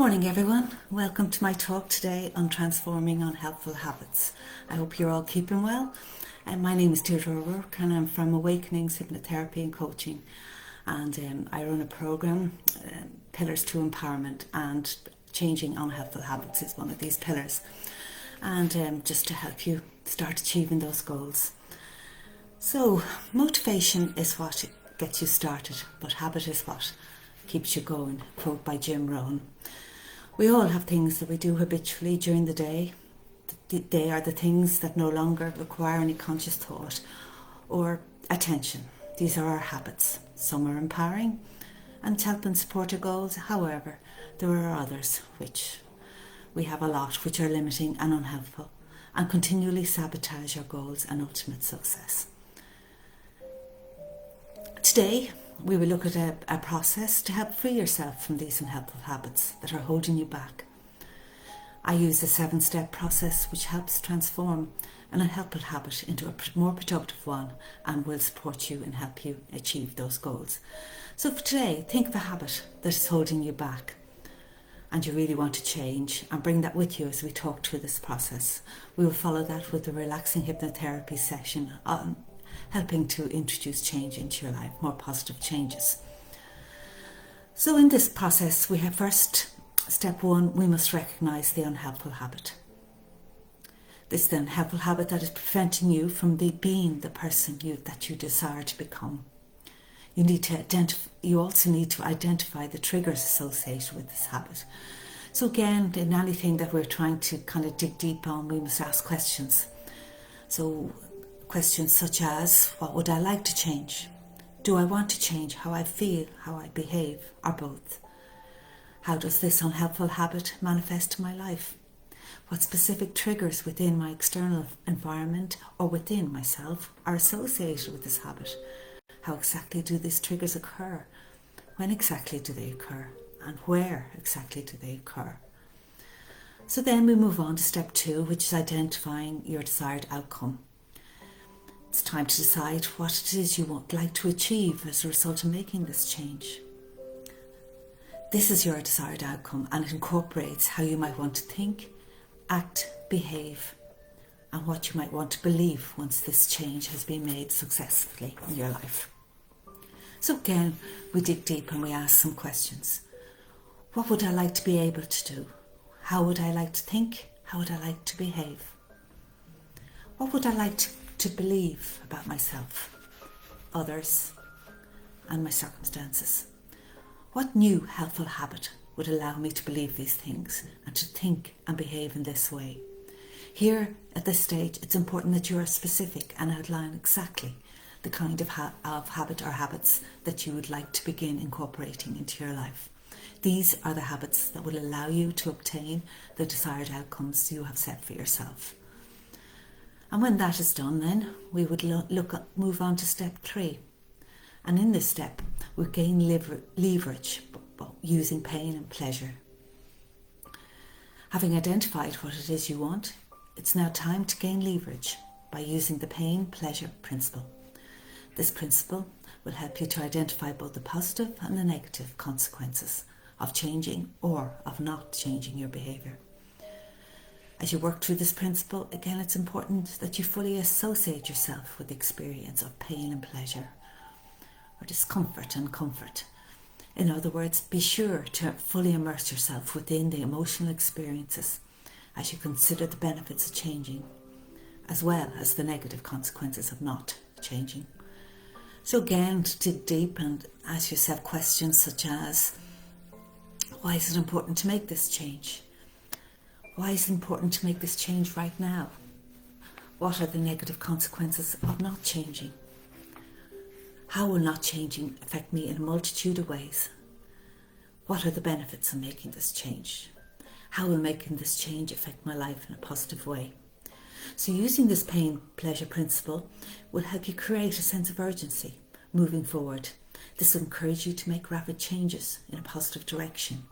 Morning everyone, welcome to my talk today on transforming unhelpful habits. I hope you're all keeping well. My name is Deirdre O'Rourke and I'm from Awakenings Hypnotherapy and Coaching, and I run a programme, Pillars to Empowerment, and changing unhelpful habits is one of these pillars, and just to help you start achieving those goals. So motivation is what gets you started, but habit is what keeps you going, quote by Jim Rohn. We all have things that we do habitually during the day. They are the things that no longer require any conscious thought or attention. These are our habits. Some are empowering and help and support our goals. However, there are others, which we have a lot, which are limiting and unhelpful and continually sabotage our goals and ultimate success. Today, we will look at a process to help free yourself from these unhelpful habits that are holding you back. I use a 7-step process which helps transform an unhelpful habit into a more productive one and will support you and help you achieve those goals. So for today, think of a habit that is holding you back and you really want to change, and bring that with you as we talk through this process. We will follow that with a relaxing hypnotherapy session on helping to introduce change into your life, more positive changes. So in this process, we have first, step 1, we must recognise the unhelpful habit. This is the unhelpful habit that is preventing you from being the person that you desire to become. You also need to identify the triggers associated with this habit. So again, in anything that we're trying to kind of dig deep on, we must ask questions. So questions such as, what would I like to change? Do I want to change how I feel, how I behave, or both? How does this unhelpful habit manifest in my life? What specific triggers within my external environment or within myself are associated with this habit? How exactly do these triggers occur? When exactly do they occur? And where exactly do they occur? So then we move on to step 2, which is identifying your desired outcome. It's time to decide what it is you would like to achieve as a result of making this change. This is your desired outcome, and it incorporates how you might want to think, act, behave, and what you might want to believe once this change has been made successfully in your life. So again, we dig deep and we ask some questions. What would I like to be able to do? How would I like to think? How would I like to behave? What would I like to believe about myself, others, and my circumstances? What new helpful habit would allow me to believe these things and to think and behave in this way? Here, at this stage, it's important that you are specific and outline exactly the kind of habit or habits that you would like to begin incorporating into your life. These are the habits that will allow you to obtain the desired outcomes you have set for yourself. And when that is done, then we would move on to step 3. And in this step, we gain leverage using pain and pleasure. Having identified what it is you want, it's now time to gain leverage by using the pain-pleasure principle. This principle will help you to identify both the positive and the negative consequences of changing or of not changing your behaviour. As you work through this principle, again, it's important that you fully associate yourself with the experience of pain and pleasure, or discomfort and comfort. In other words, be sure to fully immerse yourself within the emotional experiences as you consider the benefits of changing, as well as the negative consequences of not changing. So again, dig deep and ask yourself questions such as, why is it important to make this change? Why is it important to make this change right now? What are the negative consequences of not changing? How will not changing affect me in a multitude of ways? What are the benefits of making this change? How will making this change affect my life in a positive way? So using this pain-pleasure principle will help you create a sense of urgency moving forward. This will encourage you to make rapid changes in a positive direction.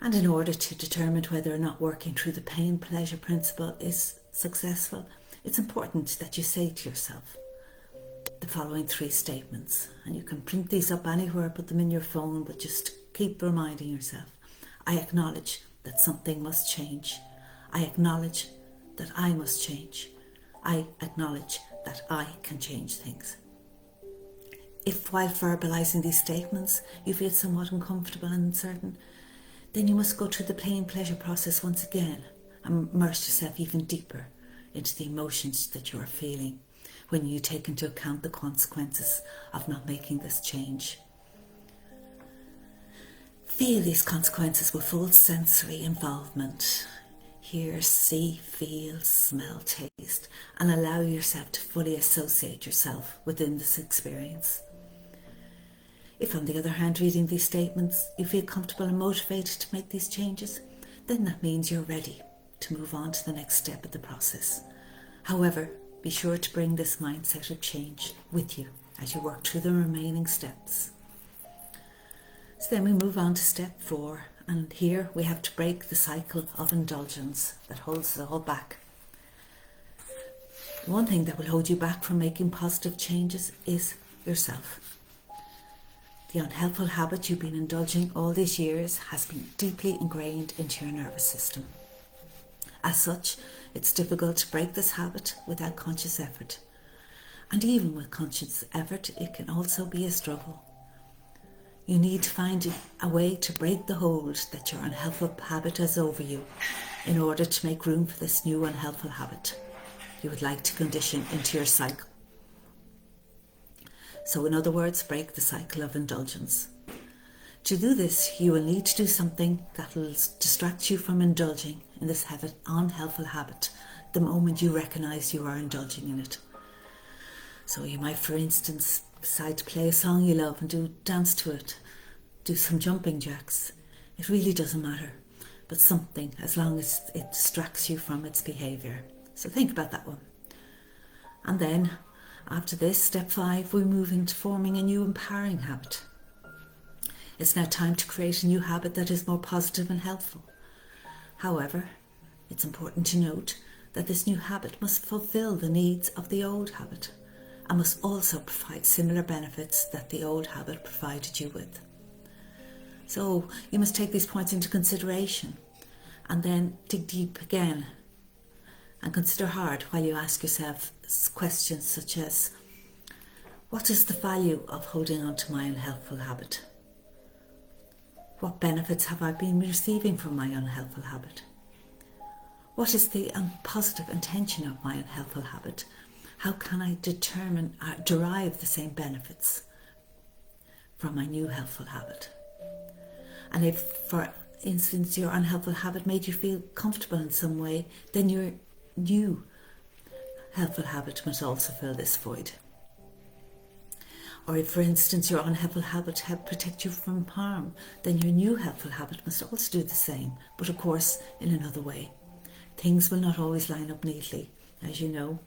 And in order to determine whether or not working through the pain-pleasure principle is successful, it's important that you say to yourself the following 3 statements. And you can print these up anywhere, put them in your phone, but just keep reminding yourself, I acknowledge that something must change. I acknowledge that I must change. I acknowledge that I can change things. If while verbalising these statements you feel somewhat uncomfortable and uncertain, then you must go through the pain pleasure process once again and immerse yourself even deeper into the emotions that you are feeling when you take into account the consequences of not making this change. Feel these consequences with full sensory involvement. Hear, see, feel, smell, taste, and allow yourself to fully associate yourself within this experience. If, on the other hand, reading these statements, you feel comfortable and motivated to make these changes, then that means you're ready to move on to the next step of the process. However, be sure to bring this mindset of change with you as you work through the remaining steps. So then we move on to step 4, and here we have to break the cycle of indulgence that holds us all back. One thing that will hold you back from making positive changes is yourself. The unhelpful habit you've been indulging all these years has been deeply ingrained into your nervous system. As such, it's difficult to break this habit without conscious effort. And even with conscious effort, it can also be a struggle. You need to find a way to break the hold that your unhelpful habit has over you in order to make room for this new unhelpful habit you would like to condition into your cycle. So in other words, break the cycle of indulgence. To do this, you will need to do something that will distract you from indulging in this unhelpful habit the moment you recognise you are indulging in it. So you might, for instance, decide to play a song you love and dance to it, do some jumping jacks. It really doesn't matter, but something, as long as it distracts you from its behaviour. So think about that one. And then, after this, step 5, we move into forming a new empowering habit. It's now time to create a new habit that is more positive and helpful. However, it's important to note that this new habit must fulfil the needs of the old habit and must also provide similar benefits that the old habit provided you with. So you must take these points into consideration and then dig deep again and consider hard while you ask yourself questions such as, what is the value of holding on to my unhelpful habit? What benefits have I been receiving from my unhelpful habit? What is the positive intention of my unhelpful habit? How can I derive the same benefits from my new helpful habit? And if, for instance, your unhelpful habit made you feel comfortable in some way, then your new helpful habit must also fill this void. Or if, for instance, your unhelpful habit helped protect you from harm, then your new helpful habit must also do the same, but of course in another way. Things will not always line up neatly, as you know,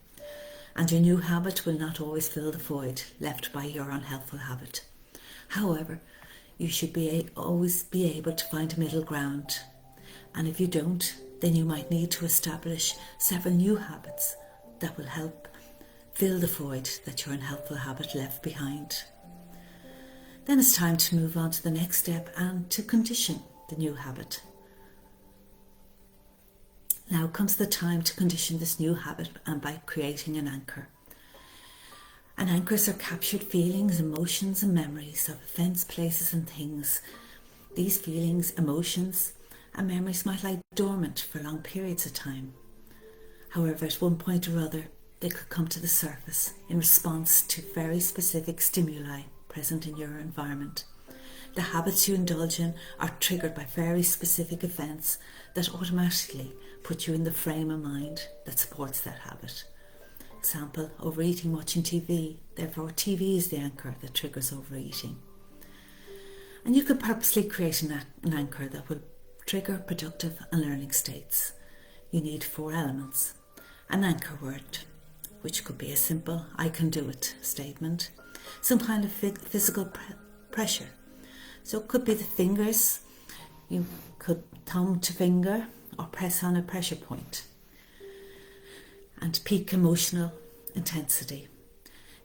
and your new habit will not always fill the void left by your unhelpful habit. However, you should always be able to find a middle ground, and if you don't, then you might need to establish several new habits that will help fill the void that your unhelpful habit left behind. Then it's time to move on to the next step and to condition the new habit. Now comes the time to condition this new habit, and by creating an anchor. And anchors are captured feelings, emotions and memories of events, places and things. These feelings, emotions and memories might lie dormant for long periods of time. However, at one point or other, they could come to the surface in response to very specific stimuli present in your environment. The habits you indulge in are triggered by very specific events that automatically put you in the frame of mind that supports that habit. Example, overeating, watching TV. Therefore, TV is the anchor that triggers overeating. And you could purposely create an anchor that will trigger productive and learning states. You need 4 elements. An anchor word, which could be a simple "I can do it" statement. Some kind of physical pressure. So it could be the fingers. You could thumb to finger or press on a pressure point. And peak emotional intensity.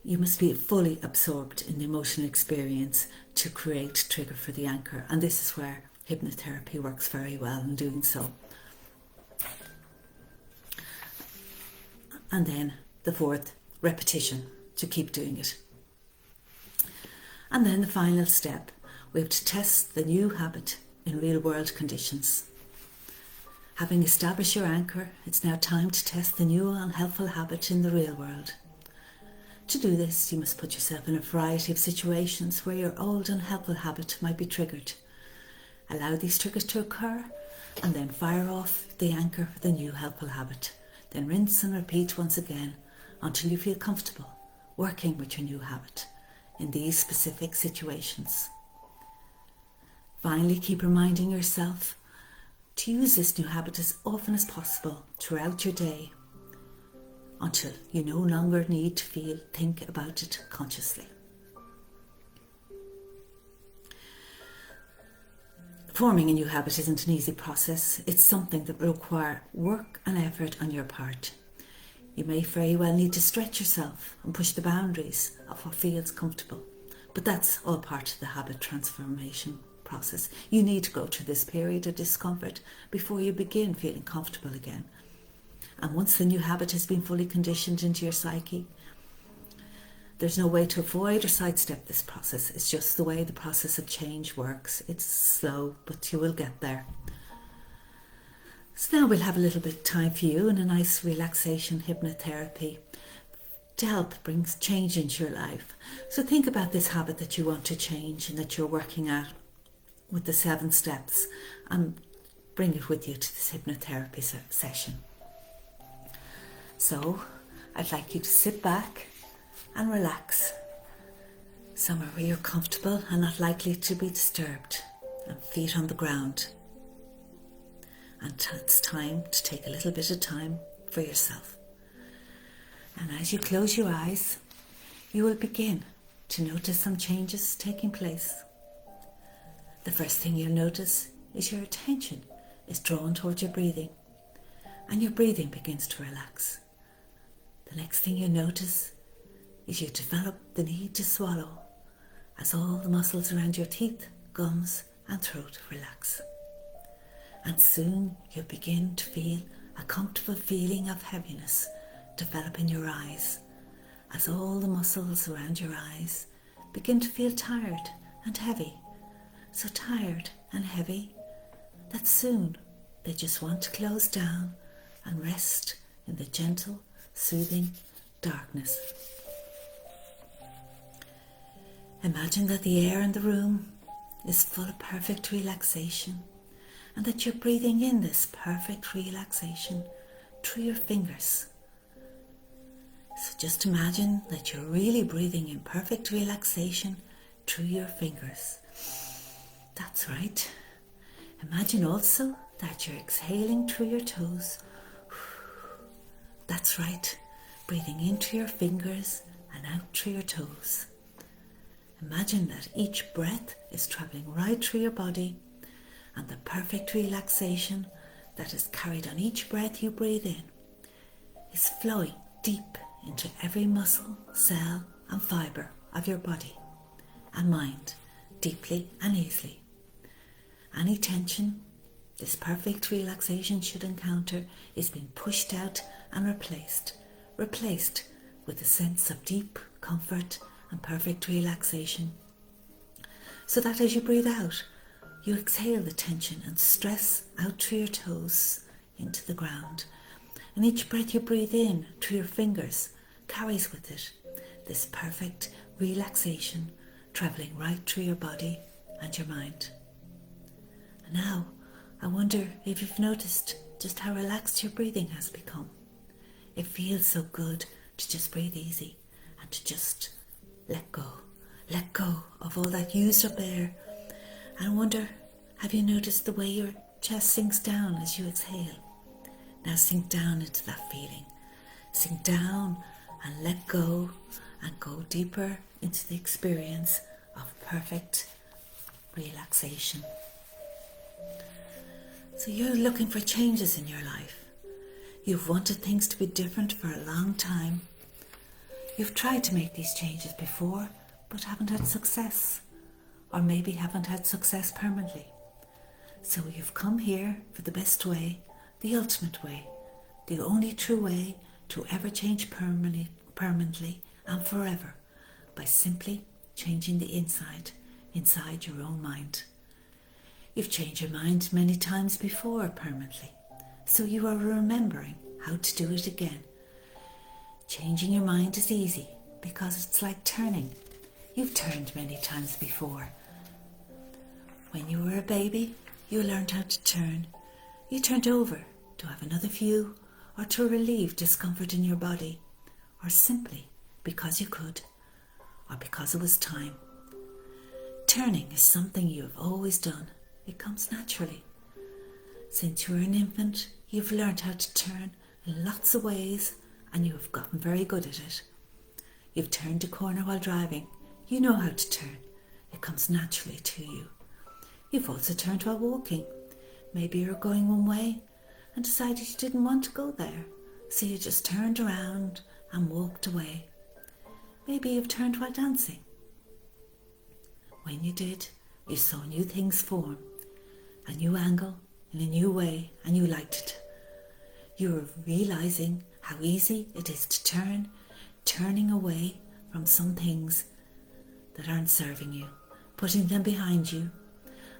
You must be fully absorbed in the emotional experience to create trigger for the anchor, and this is where hypnotherapy works very well in doing so. And then the fourth, repetition, to keep doing it. And then the final step, we have to test the new habit in real world conditions. Having established your anchor, it's now time to test the new unhelpful habit in the real world. To do this, you must put yourself in a variety of situations where your old unhelpful habit might be triggered. Allow these triggers to occur and then fire off the anchor for the new helpful habit. Then rinse and repeat once again until you feel comfortable working with your new habit in these specific situations. Finally, keep reminding yourself to use this new habit as often as possible throughout your day until you no longer need to think about it consciously. Forming a new habit isn't an easy process. It's something that will require work and effort on your part. You may very well need to stretch yourself and push the boundaries of what feels comfortable, but that's all part of the habit transformation process. You need to go through this period of discomfort before you begin feeling comfortable again. And once the new habit has been fully conditioned into your psyche, there's no way to avoid or sidestep this process. It's just the way the process of change works. It's slow, but you will get there. So now we'll have a little bit of time for you and a nice relaxation hypnotherapy to help bring change into your life. So think about this habit that you want to change and that you're working at with the 7 steps, and bring it with you to this hypnotherapy session. So I'd like you to sit back and relax somewhere where you're comfortable and not likely to be disturbed, and feet on the ground. And it's time to take a little bit of time for yourself. And as you close your eyes, you will begin to notice some changes taking place. The first thing you'll notice is your attention is drawn towards your breathing, and your breathing begins to relax. The next thing you notice is you develop the need to swallow as all the muscles around your teeth, gums and throat relax. And soon you'll begin to feel a comfortable feeling of heaviness develop in your eyes as all the muscles around your eyes begin to feel tired and heavy. So tired and heavy that soon they just want to close down and rest in the gentle, soothing darkness. Imagine that the air in the room is full of perfect relaxation, and that you're breathing in this perfect relaxation through your fingers. So just imagine that you're really breathing in perfect relaxation through your fingers. That's right. Imagine also that you're exhaling through your toes. That's right. Breathing in through your fingers and out through your toes. Imagine that each breath is travelling right through your body, and the perfect relaxation that is carried on each breath you breathe in is flowing deep into every muscle, cell and fibre of your body and mind, deeply and easily. Any tension this perfect relaxation should encounter is being pushed out and replaced with a sense of deep comfort and perfect relaxation. So that as you breathe out, you exhale the tension and stress out through your toes into the ground. And each breath you breathe in through your fingers carries with it this perfect relaxation travelling right through your body and your mind. And now, I wonder if you've noticed just how relaxed your breathing has become. It feels so good to just breathe easy and to just let go of all that used up air. And I wonder, have you noticed the way your chest sinks down as you exhale? Now sink down into that feeling. Sink down and let go, and go deeper into the experience of perfect relaxation. So you're looking for changes in your life. You've wanted things to be different for a long time. You've tried to make these changes before, but haven't had success, or maybe haven't had success permanently. So you've come here for the best way, the ultimate way, the only true way to ever change permanently and forever, by simply changing the inside your own mind. You've changed your mind many times before permanently, so you are remembering how to do it again. Changing your mind is easy because it's like turning. You've turned many times before. When you were a baby, you learned how to turn. You turned over to have another view, or to relieve discomfort in your body, or simply because you could, or because it was time. Turning is something you have always done. It comes naturally. Since you were an infant, you've learned how to turn in lots of ways, and you have gotten very good at it. You've turned a corner while driving. You know how to turn. It comes naturally to you. You've also turned while walking. Maybe you're going one way and decided you didn't want to go there, so you just turned around and walked away. Maybe you've turned while dancing. When you did, you saw new things form, a new angle in a new way, and you liked it. You were realizing how easy it is to turning away from some things that aren't serving you, putting them behind you,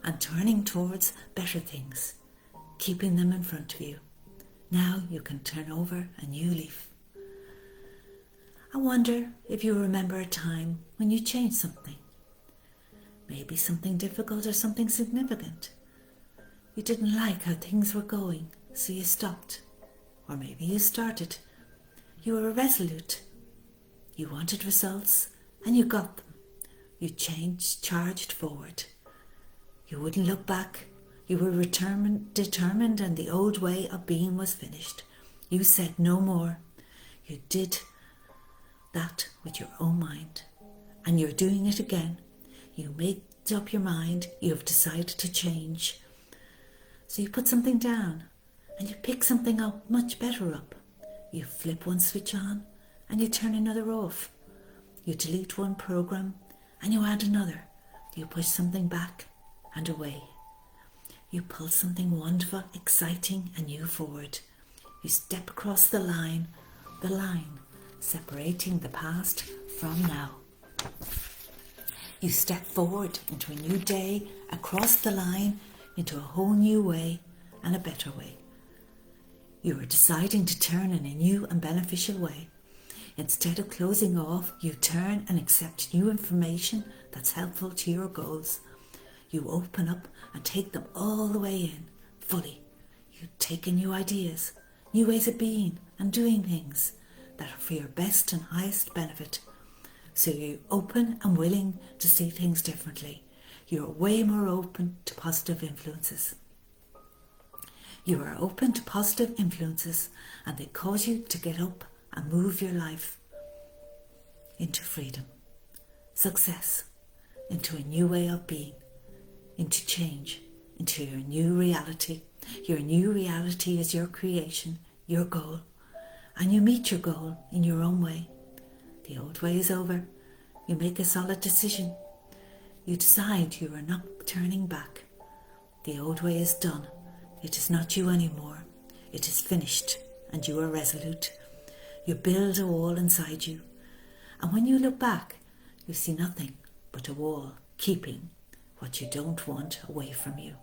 and turning towards better things, keeping them in front of you. Now you can turn over a new leaf. I wonder if you remember a time when you changed something. Maybe something difficult or something significant. You didn't like how things were going, so you stopped. Or maybe you started. You were resolute. You wanted results, and you got them. You charged forward. You wouldn't look back. You were determined, and the old way of being was finished. You said no more. You did that with your own mind, and you're doing it again. You made up your mind. You have decided to change. So you put something down, and you pick something up much better up. You flip one switch on, and you turn another off. You delete one program, and you add another. You push something back and away. You pull something wonderful, exciting, and new forward. You step across the line separating the past from now. You step forward into a new day, across the line, into a whole new way and a better way. You are deciding to turn in a new and beneficial way. Instead of closing off, you turn and accept new information that's helpful to your goals. You open up and take them all the way in, fully. You take in new ideas, new ways of being and doing things that are for your best and highest benefit. So you're open and willing to see things differently. You're way more open to positive influences. You are open to positive influences, and they cause you to get up and move your life into freedom, success, into a new way of being, into change, into your new reality. Your new reality is your creation, your goal, and you meet your goal in your own way. The old way is over. You make a solid decision. You decide you are not turning back. The old way is done. It is not you anymore. It is finished, and you are resolute. You build a wall inside you, and when you look back, you see nothing but a wall keeping what you don't want away from you.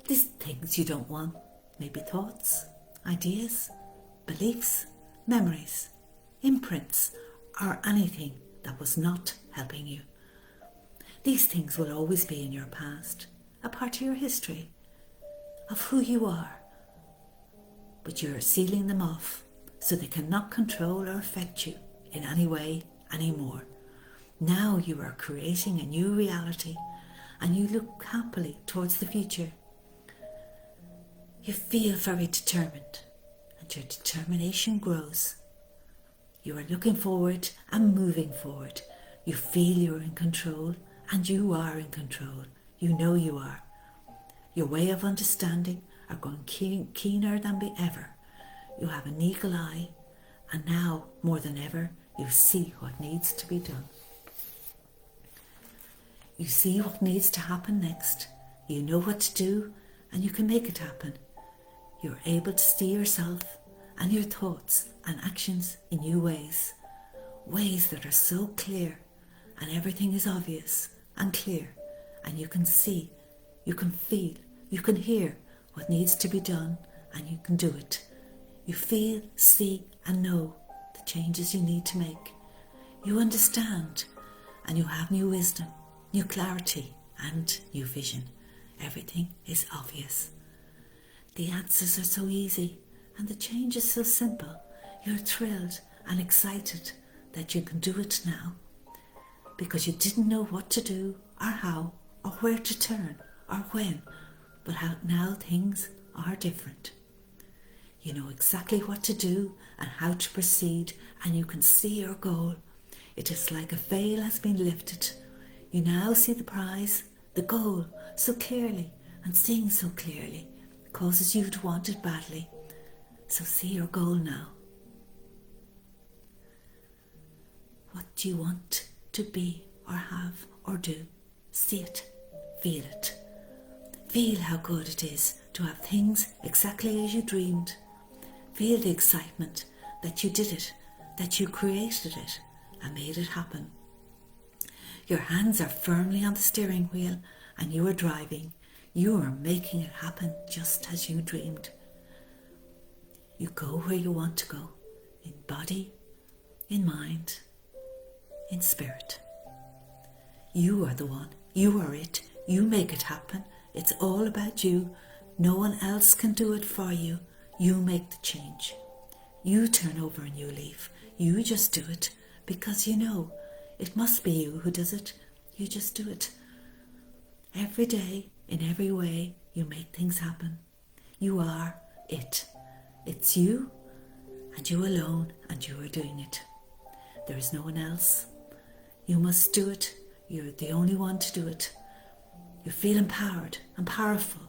These things you don't want may be thoughts, ideas, beliefs, memories, imprints, or anything that was not helping you. These things will always be in your past, a part of your history, of who you are, but you are sealing them off so they cannot control or affect you in any way anymore. Now you are creating a new reality, and you look happily towards the future. You feel very determined, and your determination grows. You are looking forward and moving forward. You feel you're in control, and you are in control. You know you are. Your way of understanding are going keener than ever. You have an eagle eye, And now, more than ever, you see what needs to be done. You see what needs to happen next. You know what to do, and you can make it happen. You're able to see yourself and your thoughts and actions in new ways. Ways that are so clear, and everything is obvious and clear, and you can see, you can feel, you can hear what needs to be done, and you can do it. You feel, see, and know the changes you need to make. You understand, and you have new wisdom, new clarity, and new vision. Everything is obvious. The answers are so easy, and the change is so simple. You're thrilled and excited that you can do it now, because you didn't know what to do, or how, or where to turn, or when, but how now things are different. You know exactly what to do and how to proceed, and you can see your goal. It is like a veil has been lifted. You now see the prize, the goal, so clearly, and seeing so clearly causes you to want it badly. So see your goal now. What do you want to be or have or do? See it, feel it. Feel how good it is to have things exactly as you dreamed. Feel the excitement that you did it, that you created it and made it happen. Your hands are firmly on the steering wheel and you are driving. You are making it happen just as you dreamed. You go where you want to go, in body, in mind, in spirit. You are the one. You are it. You make it happen. It's all about you. No one else can do it for you. You make the change. You turn over a new leaf. You just do it because you know it must be you who does it. You just do it. Every day, in every way, you make things happen. You are it. It's you and you alone, and you are doing it. There is no one else. You must do it. You're the only one to do it. You feel empowered and powerful.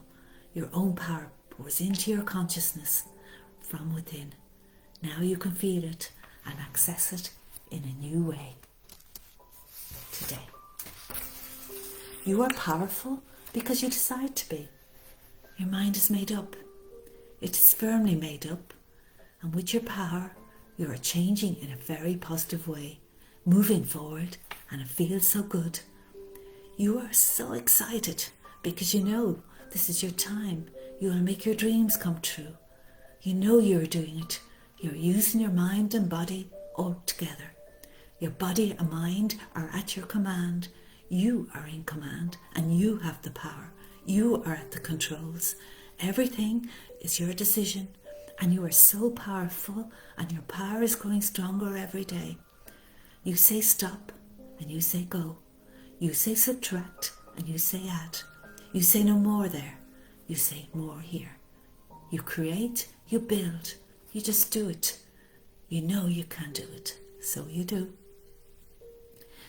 Your own power pours into your consciousness from within. Now you can feel it and access it in a new way. Today. You are powerful because you decide to be. Your mind is made up. It is firmly made up. And with your power, you are changing in a very positive way, moving forward, and it feels so good. You are so excited because you know this is your time. You will make your dreams come true. You know you're doing it. You're using your mind and body all together. Your body and mind are at your command. You are in command and you have the power. You are at the controls. Everything is your decision and you are so powerful and your power is growing stronger every day. You say stop and you say go. You say subtract and you say add. You say no more there. You say more here. You create, you build, you just do it. You know you can do it, so you do.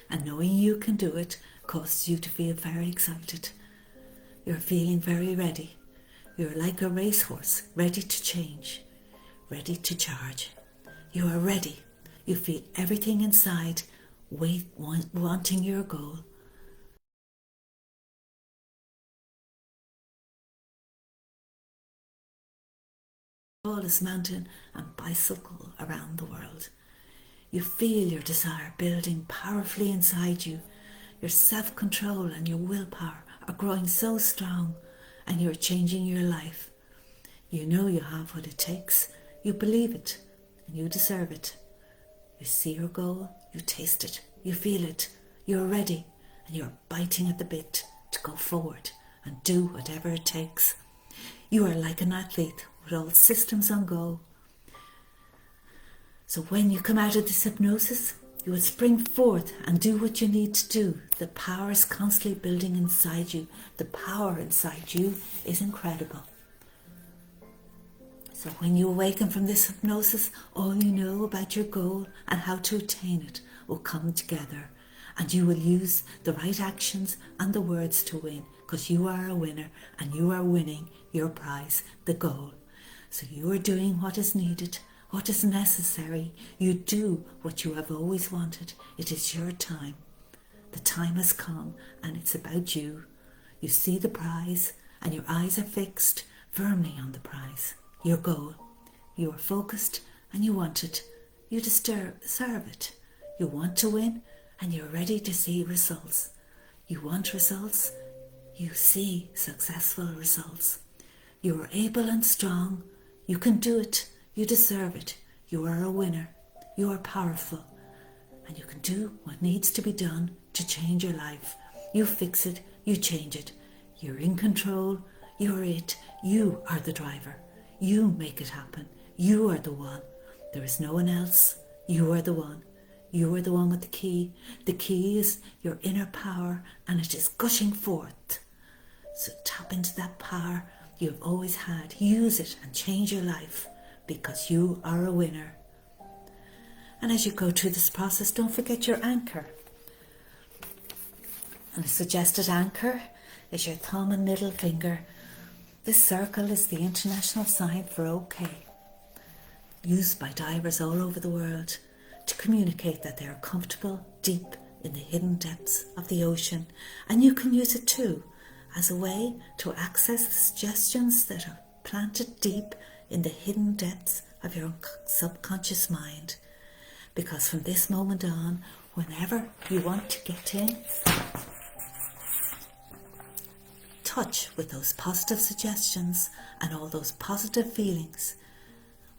And knowing you can do it causes you to feel very excited. You're feeling very ready. You're like a racehorse, ready to change, ready to charge. You are ready. You feel everything inside, wanting your goal. Tallest mountain and bicycle around the world. You feel your desire building powerfully inside you. Your self-control and your willpower are growing so strong and you're changing your life. You know you have what it takes. You believe it and you deserve it. You see your goal, you taste it, you feel it, you're ready and you're biting at the bit to go forward and do whatever it takes. You are like an athlete with all systems on go. So when you come out of this hypnosis, you will spring forth and do what you need to do. The power is constantly building inside you. The power inside you is incredible. So when you awaken from this hypnosis, all you know about your goal and how to attain it will come together. And you will use the right actions and the words to win, because you are a winner and you are winning your prize, the goal. So you are doing what is needed, what is necessary. You do what you have always wanted. It is your time. The time has come and it's about you. You see the prize and your eyes are fixed firmly on the prize, your goal. You are focused and you want it. You deserve it. You want to win and you're ready to see results. You want results. You see successful results. You are able and strong. You can do it. You deserve it. You are a winner. You are powerful. And you can do what needs to be done to change your life. You fix it. You change it. You're in control. You're it. You are the driver. You make it happen. You are the one. There is no one else. You are the one. You are the one with the key. The key is your inner power and it is gushing forth. So tap into that power you've always had. Use it and change your life because you are a winner. And as you go through this process, don't forget your anchor. And a suggested anchor is your thumb and middle finger. This circle is the international sign for OK, used by divers all over the world to communicate that they are comfortable deep in the hidden depths of the ocean. And you can use it too as a way to access the suggestions that are planted deep in the hidden depths of your subconscious mind. Because from this moment on, whenever you want to get in touch with those positive suggestions and all those positive feelings,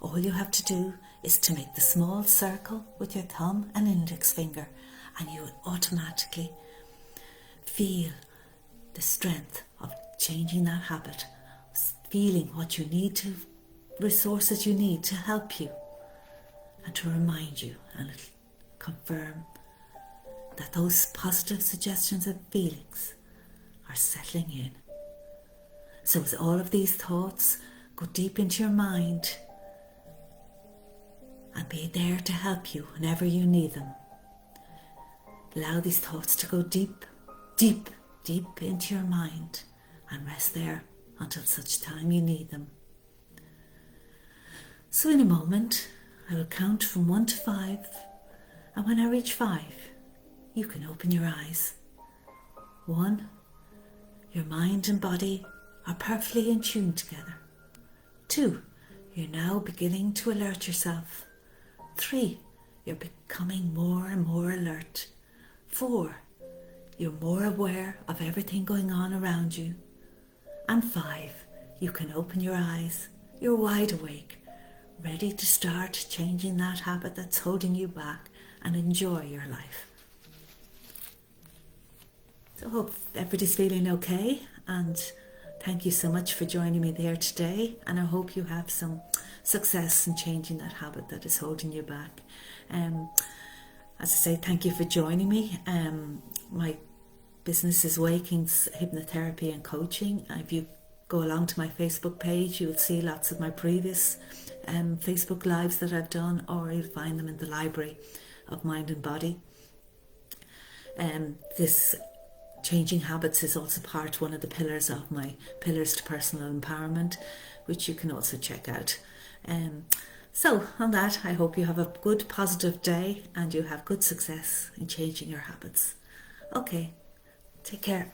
all you have to do is to make the small circle with your thumb and index finger, and you will automatically feel the strength of changing that habit, feeling what you need to, resources you need to help you and to remind you and confirm that those positive suggestions and feelings are settling in. So as all of these thoughts go deep into your mind and be there to help you whenever you need them, allow these thoughts to go deep, deep, deep into your mind and rest there until such time you need them. So in a moment, I will count from 1 to 5, and when I reach 5, you can open your eyes. 1, your mind and body are perfectly in tune together. 2, you're now beginning to alert yourself. 3, you're becoming more and more alert. 4, you're more aware of everything going on around you. And 5, you can open your eyes. You're wide awake, ready to start changing that habit that's holding you back and enjoy your life. So I hope everybody's feeling okay, and thank you so much for joining me there today, and I hope you have some success in changing that habit that is holding you back. As I say, thank you for joining me. My business is Waking's Hypnotherapy and Coaching. If you go along to my Facebook page, you'll see lots of my previous Facebook lives that I've done, or you'll find them in the library of Mind and Body. This changing habits is also one of the pillars of my Pillars to Personal Empowerment, which you can also check out. So on that, I hope you have a good positive day and you have good success in changing your habits. Okay, take care.